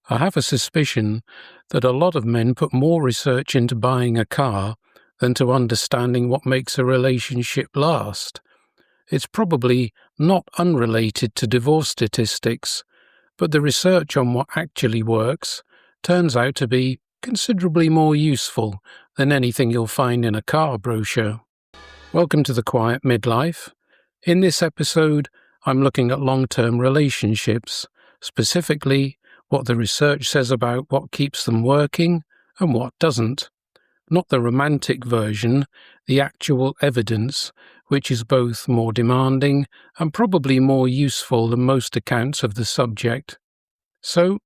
I have a suspicion that a lot of men put more research into buying a car than to understanding what makes a relationship last. It's probably not unrelated to divorce statistics, but the research on what actually works turns out to be considerably more useful than anything you'll find in a car brochure. Welcome to the Quiet Midlife. In this episode, I'm looking at long-term relationships, specifically what the research says about what keeps them working and what doesn't. Not the romantic version, the actual evidence, which is both more demanding and probably more useful than most accounts of the subject. So,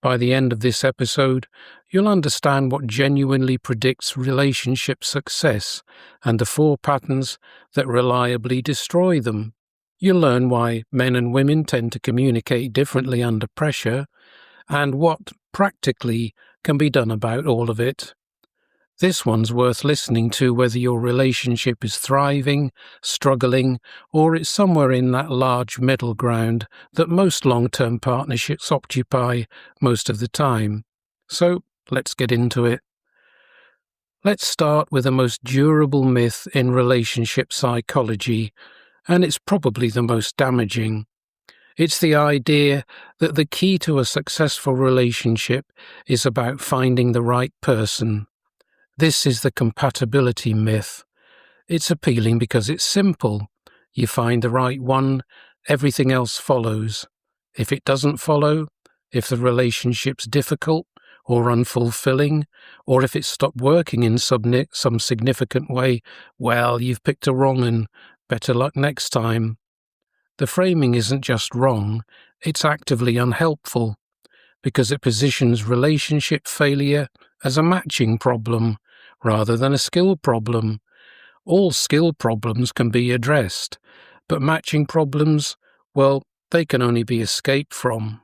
by the end of this episode, you'll understand what genuinely predicts relationship success and the 4 patterns that reliably destroy them. You'll learn why men and women tend to communicate differently under pressure, and what, practically, can be done about all of it. This one's worth listening to whether your relationship is thriving, struggling, or it's somewhere in that large middle ground that most long-term partnerships occupy most of the time. So, let's get into it. Let's start with the most durable myth in relationship psychology, and it's probably the most damaging. It's the idea that the key to a successful relationship is about finding the right person. This is the compatibility myth. It's appealing because it's simple. You find the right one, everything else follows. If it doesn't follow, if the relationship's difficult or unfulfilling, or if it stopped working in some significant way, well, you've picked a wrong un. Better luck next time. The framing isn't just wrong, it's actively unhelpful, because it positions relationship failure as a matching problem rather than a skill problem. All skill problems can be addressed, but matching problems, well, they can only be escaped from.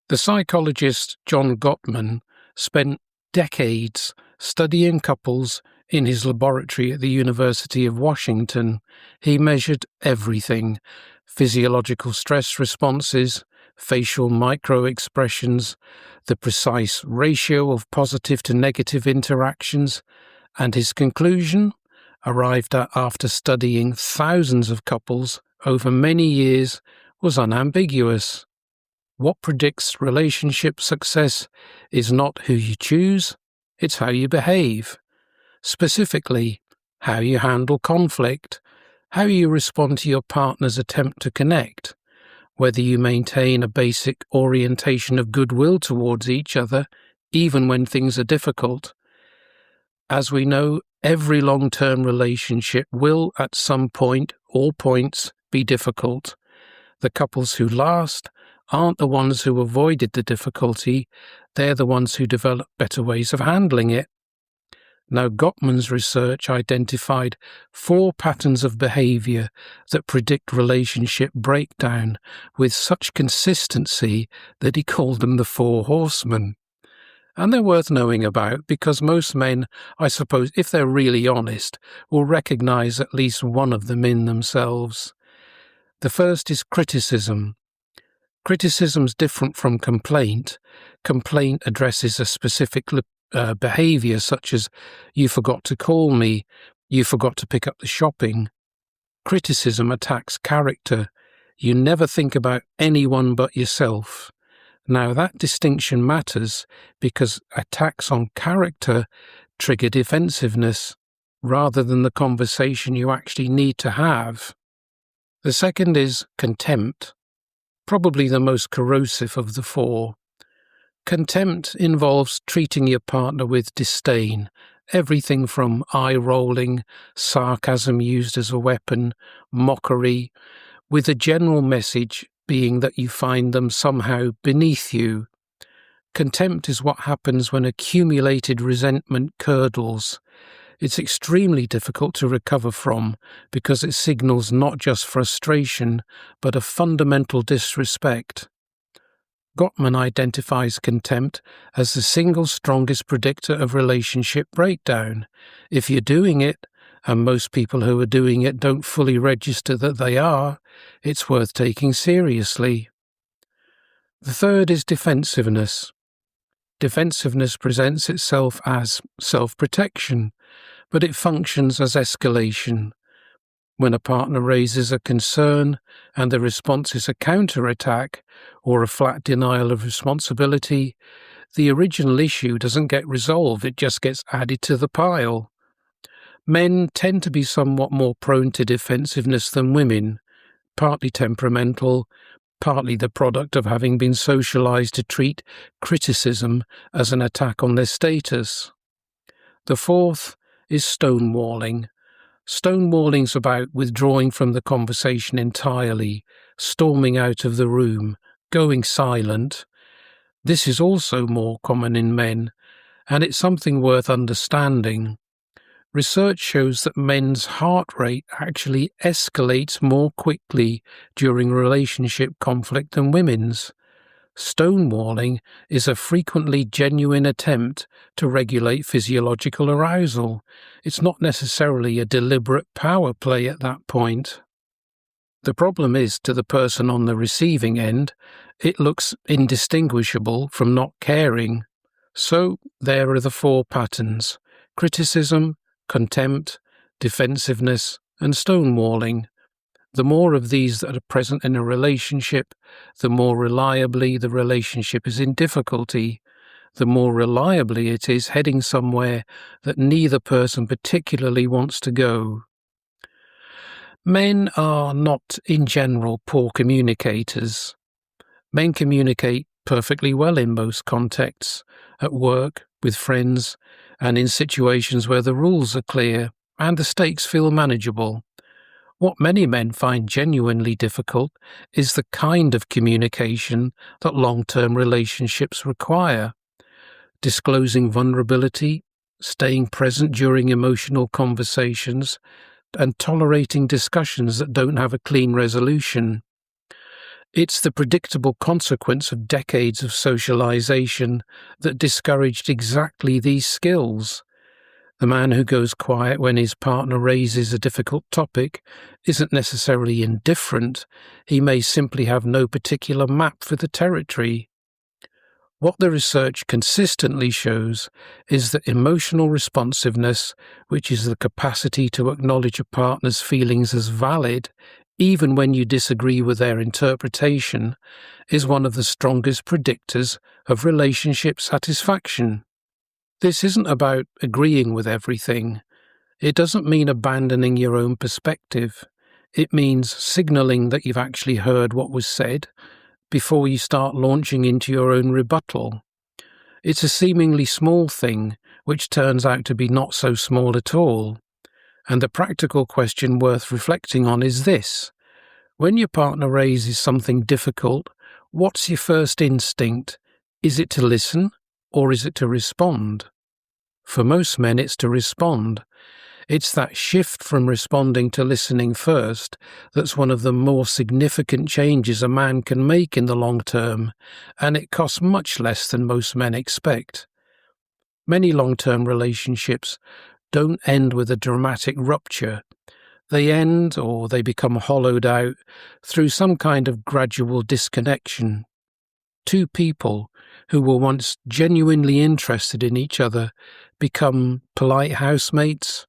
The psychologist John Gottman spent decades studying couples in his laboratory at the University of Washington. He measured everything: physiological stress responses, facial micro-expressions, the precise ratio of positive to negative interactions, and his conclusion, arrived at after studying thousands of couples over many years, was unambiguous. What predicts relationship success is not who you choose, it's how you behave. Specifically, how you handle conflict, how you respond to your partner's attempt to connect, whether you maintain a basic orientation of goodwill towards each other, even when things are difficult. As we know, every long-term relationship will, at some point or points, be difficult. The couples who last aren't the ones who avoided the difficulty, they're the ones who develop better ways of handling it. Now, Gottman's research identified 4 patterns of behavior that predict relationship breakdown with such consistency that he called them the 4 horsemen. And they're worth knowing about because most men, I suppose, if they're really honest, will recognize at least one of them in themselves. The first is criticism. Criticism's different from complaint. Complaint addresses a specific behavior such as, you forgot to call me, you forgot to pick up the shopping. Criticism attacks character. You never think about anyone but yourself. Now that distinction matters because attacks on character trigger defensiveness rather than the conversation you actually need to have. The second is contempt, probably the most corrosive of the 4. Contempt involves treating your partner with disdain, everything from eye-rolling, sarcasm used as a weapon, mockery, with a general message being that you find them somehow beneath you. Contempt is what happens when accumulated resentment curdles. It's extremely difficult to recover from because it signals not just frustration, but a fundamental disrespect. Gottman identifies contempt as the single strongest predictor of relationship breakdown. If you're doing it, and most people who are doing it don't fully register that they are, it's worth taking seriously. The third is defensiveness. Defensiveness presents itself as self-protection, but it functions as escalation. When a partner raises a concern and the response is a counterattack or a flat denial of responsibility, the original issue doesn't get resolved, it just gets added to the pile. Men tend to be somewhat more prone to defensiveness than women, partly temperamental, partly the product of having been socialized to treat criticism as an attack on their status. The fourth is stonewalling. Stonewalling's about withdrawing from the conversation entirely, storming out of the room, going silent. This is also more common in men, and it's something worth understanding. Research shows that men's heart rate actually escalates more quickly during relationship conflict than women's. Stonewalling is a frequently genuine attempt to regulate physiological arousal. It's not necessarily a deliberate power play at that point. The problem is, to the person on the receiving end, it looks indistinguishable from not caring. So there are the four patterns: criticism, contempt, defensiveness, and stonewalling. The more of these that are present in a relationship, the more reliably the relationship is in difficulty, the more reliably it is heading somewhere that neither person particularly wants to go. Men are not, in general, poor communicators. Men communicate perfectly well in most contexts, at work, with friends, and in situations where the rules are clear and the stakes feel manageable. What many men find genuinely difficult is the kind of communication that long-term relationships require. Disclosing vulnerability, staying present during emotional conversations, and tolerating discussions that don't have a clean resolution. It's the predictable consequence of decades of socialization that discouraged exactly these skills. The man who goes quiet when his partner raises a difficult topic isn't necessarily indifferent. He may simply have no particular map for the territory. What the research consistently shows is that emotional responsiveness, which is the capacity to acknowledge a partner's feelings as valid, even when you disagree with their interpretation, is one of the strongest predictors of relationship satisfaction. This isn't about agreeing with everything. It doesn't mean abandoning your own perspective. It means signaling that you've actually heard what was said before you start launching into your own rebuttal. It's a seemingly small thing, which turns out to be not so small at all. And the practical question worth reflecting on is this: when your partner raises something difficult, what's your first instinct? Is it to listen, or is it to respond? For most men, it's to respond. It's that shift from responding to listening first that's one of the more significant changes a man can make in the long term, and it costs much less than most men expect. Many long-term relationships don't end with a dramatic rupture. They end, or they become hollowed out, through some kind of gradual disconnection. Two people who were once genuinely interested in each other become polite housemates,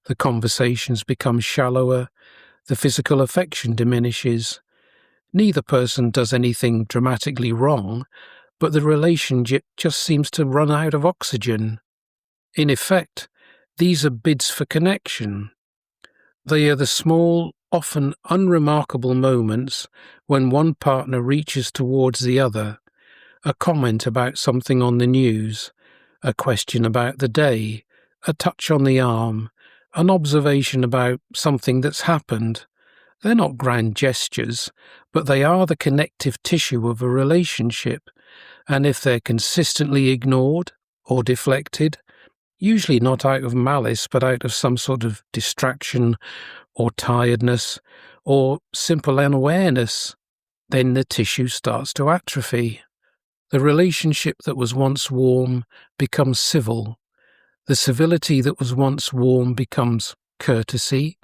the conversations become shallower, the physical affection diminishes. Neither person does anything dramatically wrong, but the relationship just seems to run out of oxygen. In effect, these are bids for connection. They are the small, often unremarkable moments when one partner reaches towards the other, a comment about something on the news, a question about the day, a touch on the arm, an observation about something that's happened. They're not grand gestures, but they are the connective tissue of a relationship, and if they're consistently ignored or deflected, usually not out of malice but out of some sort of distraction or tiredness or simple unawareness, then the tissue starts to atrophy. The relationship that was once warm becomes civil. The civility that was once warm becomes courtesy,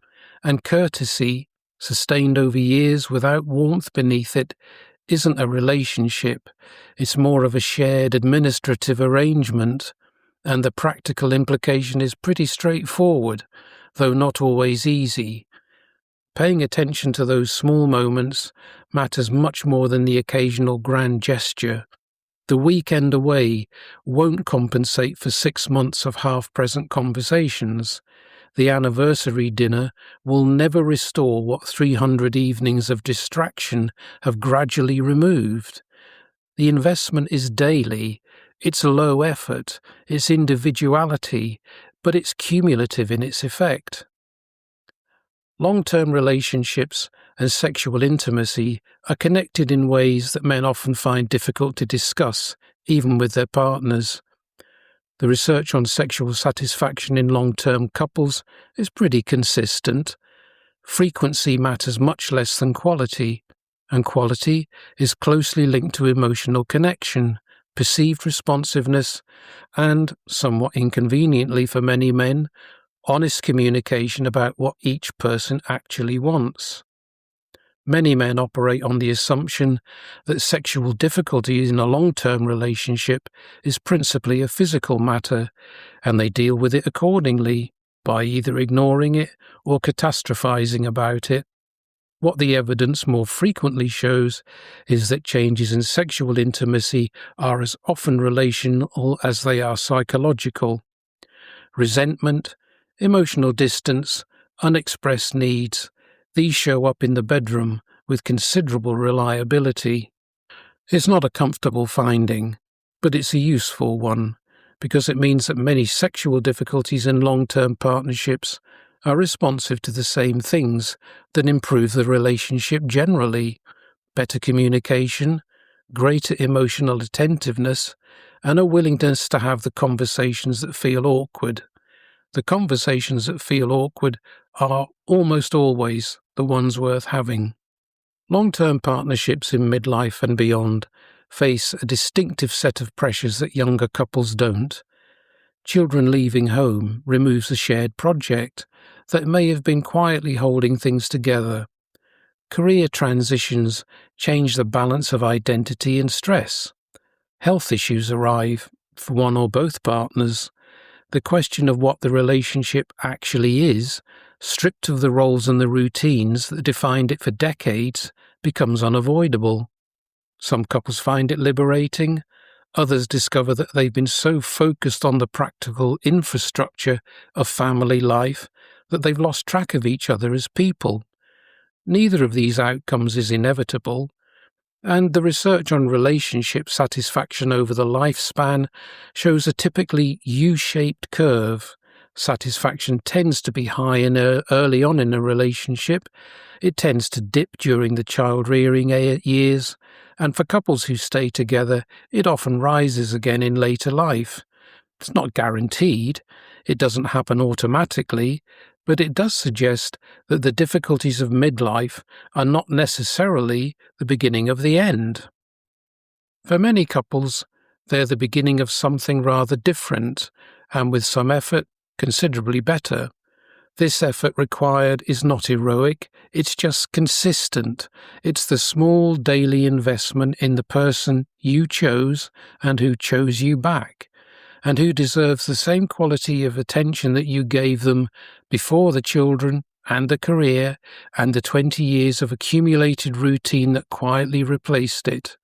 and courtesy, sustained over years without warmth beneath it, isn't a relationship, it's more of a shared administrative arrangement, and the practical implication is pretty straightforward, though not always easy. Paying attention to those small moments matters much more than the occasional grand gesture. The weekend away won't compensate for 6 months of half-present conversations. The anniversary dinner will never restore what 300 evenings of distraction have gradually removed. The investment is daily, it's low effort, it's individuality, but it's cumulative in its effect. Long-term relationships and sexual intimacy are connected in ways that men often find difficult to discuss, even with their partners. The research on sexual satisfaction in long-term couples is pretty consistent. Frequency matters much less than quality, and quality is closely linked to emotional connection, perceived responsiveness, and, somewhat inconveniently for many men, honest communication about what each person actually wants. Many men operate on the assumption that sexual difficulty in a long-term relationship is principally a physical matter, and they deal with it accordingly, by either ignoring it or catastrophizing about it. What the evidence more frequently shows is that changes in sexual intimacy are as often relational as they are psychological. Resentment, emotional distance, unexpressed needs, these show up in the bedroom with considerable reliability. It's not a comfortable finding, but it's a useful one, because it means that many sexual difficulties in long-term partnerships are responsive to the same things that improve the relationship generally: better communication, greater emotional attentiveness, and a willingness to have the conversations that feel awkward. The conversations that feel awkward are almost always the ones worth having. Long-term partnerships in midlife and beyond face a distinctive set of pressures that younger couples don't. Children leaving home removes a shared project that may have been quietly holding things together. Career transitions change the balance of identity and stress. Health issues arrive for one or both partners. The question of what the relationship actually is, stripped of the roles and the routines that defined it for decades, becomes unavoidable. Some couples find it liberating. Others discover that they've been so focused on the practical infrastructure of family life that they've lost track of each other as people. Neither of these outcomes is inevitable, and the research on relationship satisfaction over the lifespan shows a typically U-shaped curve. Satisfaction tends to be high early on in a relationship. It tends to dip during the child-rearing years, and for couples who stay together, it often rises again in later life. It's not guaranteed, it doesn't happen automatically, but it does suggest that the difficulties of midlife are not necessarily the beginning of the end. For many couples, they're the beginning of something rather different, and with some effort, considerably better. This effort required is not heroic, it's just consistent. It's the small daily investment in the person you chose and who chose you back, and who deserves the same quality of attention that you gave them before the children and the career and the 20 years of accumulated routine that quietly replaced it.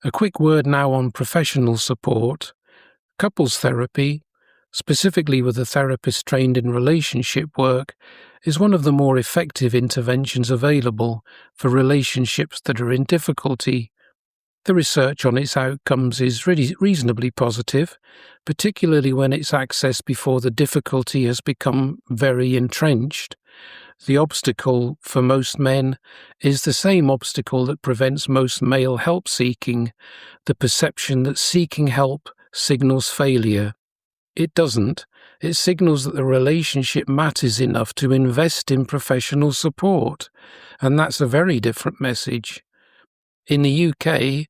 A quick word now on professional support. Couples therapy, specifically with a therapist trained in relationship work, is one of the more effective interventions available for relationships that are in difficulty. The research on its outcomes is really reasonably positive, particularly when it's accessed before the difficulty has become very entrenched. The obstacle for most men is the same obstacle that prevents most male help-seeking, the perception that seeking help signals failure. It doesn't. It signals that the relationship matters enough to invest in professional support, and that's a very different message. In the UK,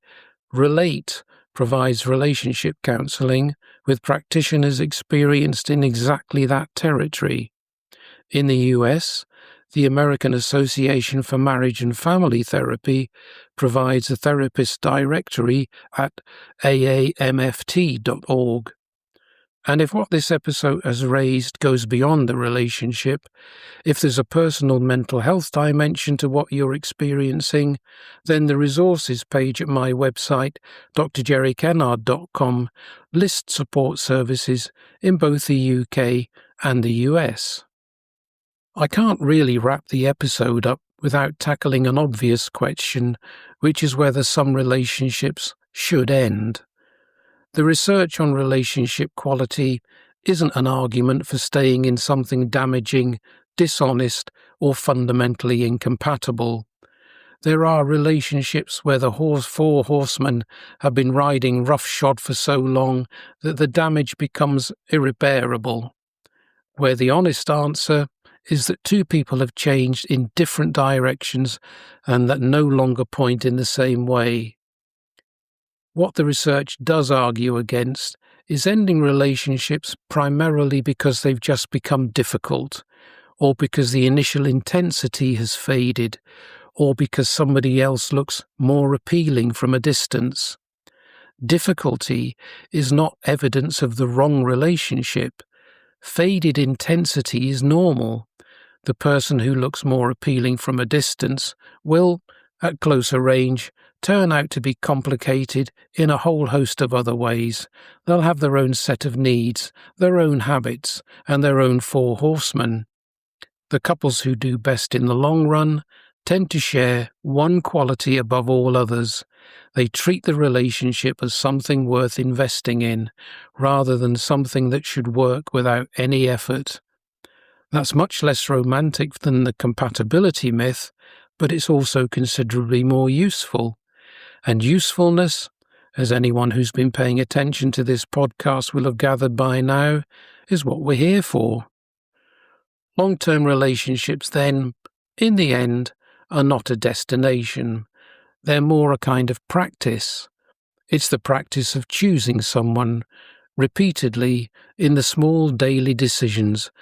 Relate provides relationship counselling with practitioners experienced in exactly that territory. In the US, the American Association for Marriage and Family Therapy provides a therapist directory at aamft.org. And if what this episode has raised goes beyond the relationship, if there's a personal mental health dimension to what you're experiencing, then the resources page at my website, drjerrykennard.com, lists support services in both the UK and the US. I can't really wrap the episode up without tackling an obvious question, which is whether some relationships should end. The research on relationship quality isn't an argument for staying in something damaging, dishonest, or fundamentally incompatible. There are relationships where the four horsemen have been riding roughshod for so long that the damage becomes irreparable, where the honest answer is that two people have changed in different directions and that no longer point in the same way. What the research does argue against is ending relationships primarily because they've just become difficult, or because the initial intensity has faded, or because somebody else looks more appealing from a distance. Difficulty is not evidence of the wrong relationship. Faded intensity is normal. The person who looks more appealing from a distance will, at closer range, turn out to be complicated in a whole host of other ways. They'll have their own set of needs, their own habits, and their own four horsemen. The couples who do best in the long run tend to share one quality above all others. They treat the relationship as something worth investing in, rather than something that should work without any effort. That's much less romantic than the compatibility myth, but it's also considerably more useful. And usefulness, as anyone who's been paying attention to this podcast will have gathered by now, is what we're here for. Long-term relationships, then, in the end, are not a destination. They're more a kind of practice. It's the practice of choosing someone, repeatedly, in the small daily decisions